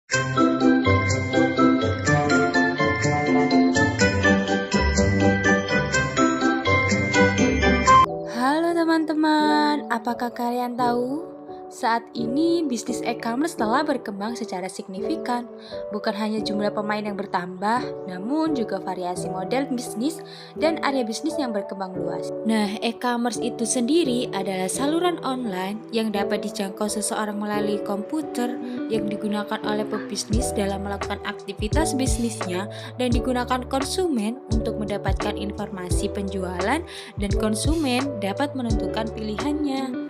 Halo teman-teman, apakah kalian tahu? Saat ini bisnis e-commerce telah berkembang secara signifikan. Bukan hanya jumlah pemain yang bertambah, namun juga variasi model bisnis dan area bisnis yang berkembang luas. Nah, e-commerce itu sendiri adalah saluran online yang dapat dijangkau seseorang melalui komputer yang digunakan oleh pebisnis dalam melakukan aktivitas bisnisnya dan digunakan konsumen untuk mendapatkan informasi penjualan dan konsumen dapat menentukan pilihannya.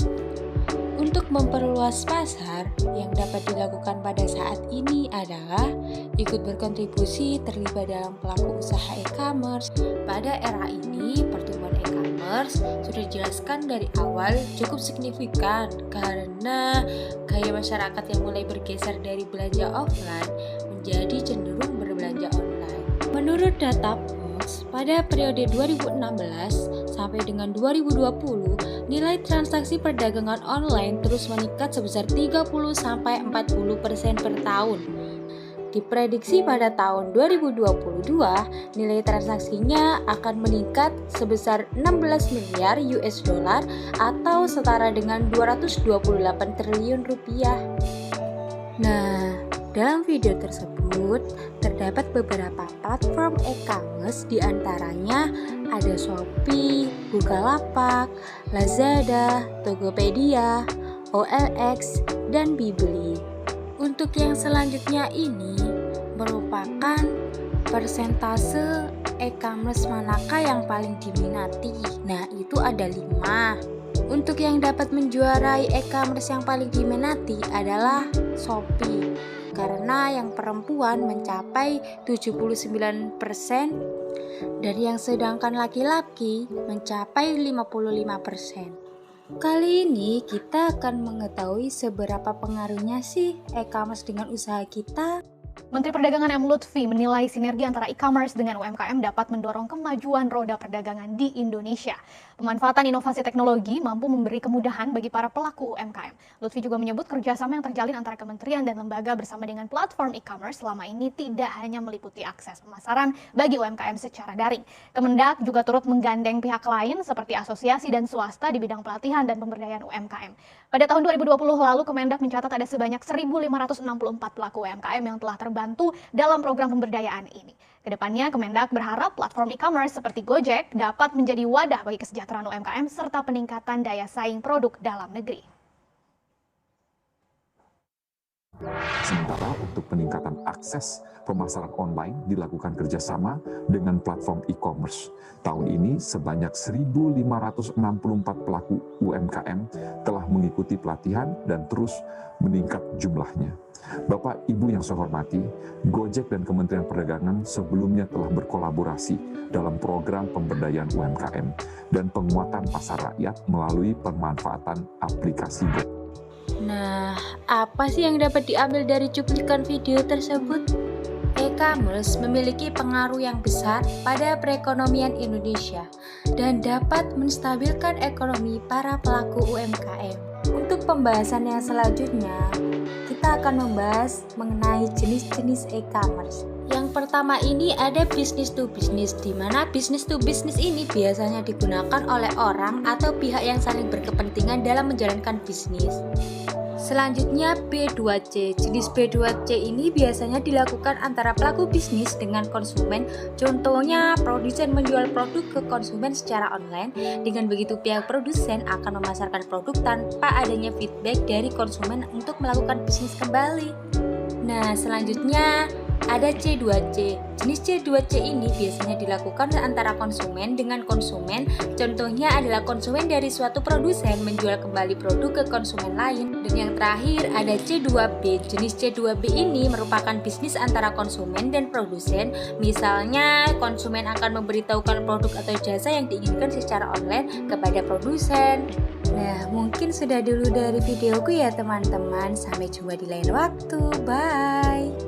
Untuk memperluas pasar, yang dapat dilakukan pada saat ini adalah ikut berkontribusi terlibat dalam pelaku usaha e-commerce. Pada era ini, pertumbuhan e-commerce sudah dijelaskan dari awal cukup signifikan karena gaya masyarakat yang mulai bergeser dari belanja offline menjadi cenderung berbelanja online. Menurut data pada periode 2016 sampai dengan 2020, nilai transaksi perdagangan online terus meningkat sebesar 30-40% per tahun. Diprediksi pada tahun 2022, nilai transaksinya akan meningkat sebesar 16 miliar US dollar atau setara dengan 228 triliun rupiah. Nah, dalam video tersebut terdapat beberapa platform e-commerce, diantaranya ada Shopee, Bukalapak, Lazada, Tokopedia, OLX, dan Bibli. Untuk yang selanjutnya ini merupakan persentase e-commerce manakah yang paling diminati. Nah, itu ada 5. Untuk yang dapat menjuarai e-commerce yang paling diminati adalah Shopee, karena yang perempuan mencapai 79% dan yang sedangkan laki-laki mencapai 55%. Kali ini kita akan mengetahui seberapa pengaruhnya sih e-commerce dengan usaha kita. Menteri Perdagangan M. Lutfi menilai sinergi antara e-commerce dengan UMKM dapat mendorong kemajuan roda perdagangan di Indonesia. Pemanfaatan inovasi teknologi mampu memberi kemudahan bagi para pelaku UMKM. Lutfi juga menyebut kerjasama yang terjalin antara kementerian dan lembaga bersama dengan platform e-commerce selama ini tidak hanya meliputi akses pemasaran bagi UMKM secara daring. Kemendak juga turut menggandeng pihak lain seperti asosiasi dan swasta di bidang pelatihan dan pemberdayaan UMKM. Pada tahun 2020 lalu, Kemendak mencatat ada sebanyak 1.564 pelaku UMKM yang telah terbantu dalam program pemberdayaan ini. Kedepannya, Kemendak berharap platform e-commerce seperti Gojek dapat menjadi wadah bagi kesejahteraan UMKM serta peningkatan daya saing produk dalam negeri. Sementara untuk peningkatan akses pemasaran online dilakukan kerjasama dengan platform e-commerce. Tahun ini sebanyak 1.564 pelaku UMKM telah mengikuti pelatihan dan terus meningkat jumlahnya. Bapak Ibu yang saya hormati, Gojek dan Kementerian Perdagangan sebelumnya telah berkolaborasi dalam program pemberdayaan UMKM dan penguatan pasar rakyat melalui pemanfaatan aplikasi Gojek. Nah, apa sih yang dapat diambil dari cuplikan video tersebut? E-commerce memiliki pengaruh yang besar pada perekonomian Indonesia dan dapat menstabilkan ekonomi para pelaku UMKM. Untuk pembahasan yang selanjutnya, kita akan membahas mengenai jenis-jenis e-commerce. Yang pertama ini ada business to business, di mana business to business ini biasanya digunakan oleh orang atau pihak yang saling berkepentingan dalam menjalankan bisnis. Selanjutnya B2C. Jenis B2C ini biasanya dilakukan antara pelaku bisnis dengan konsumen. Contohnya, produsen menjual produk ke konsumen secara online. Dengan begitu pihak produsen akan memasarkan produk tanpa adanya feedback dari konsumen untuk melakukan bisnis kembali. Nah, selanjutnya ada C2C. Jenis C2C ini biasanya dilakukan antara konsumen dengan konsumen. Contohnya adalah konsumen dari suatu produsen menjual kembali produk ke konsumen lain. Dan yang terakhir ada C2B. Jenis C2B ini merupakan bisnis antara konsumen dan produsen. Misalnya konsumen akan memberitahukan produk atau jasa yang diinginkan secara online kepada produsen. Nah, mungkin sudah dulu dari videoku ya teman-teman. Sampai jumpa di lain waktu. Bye.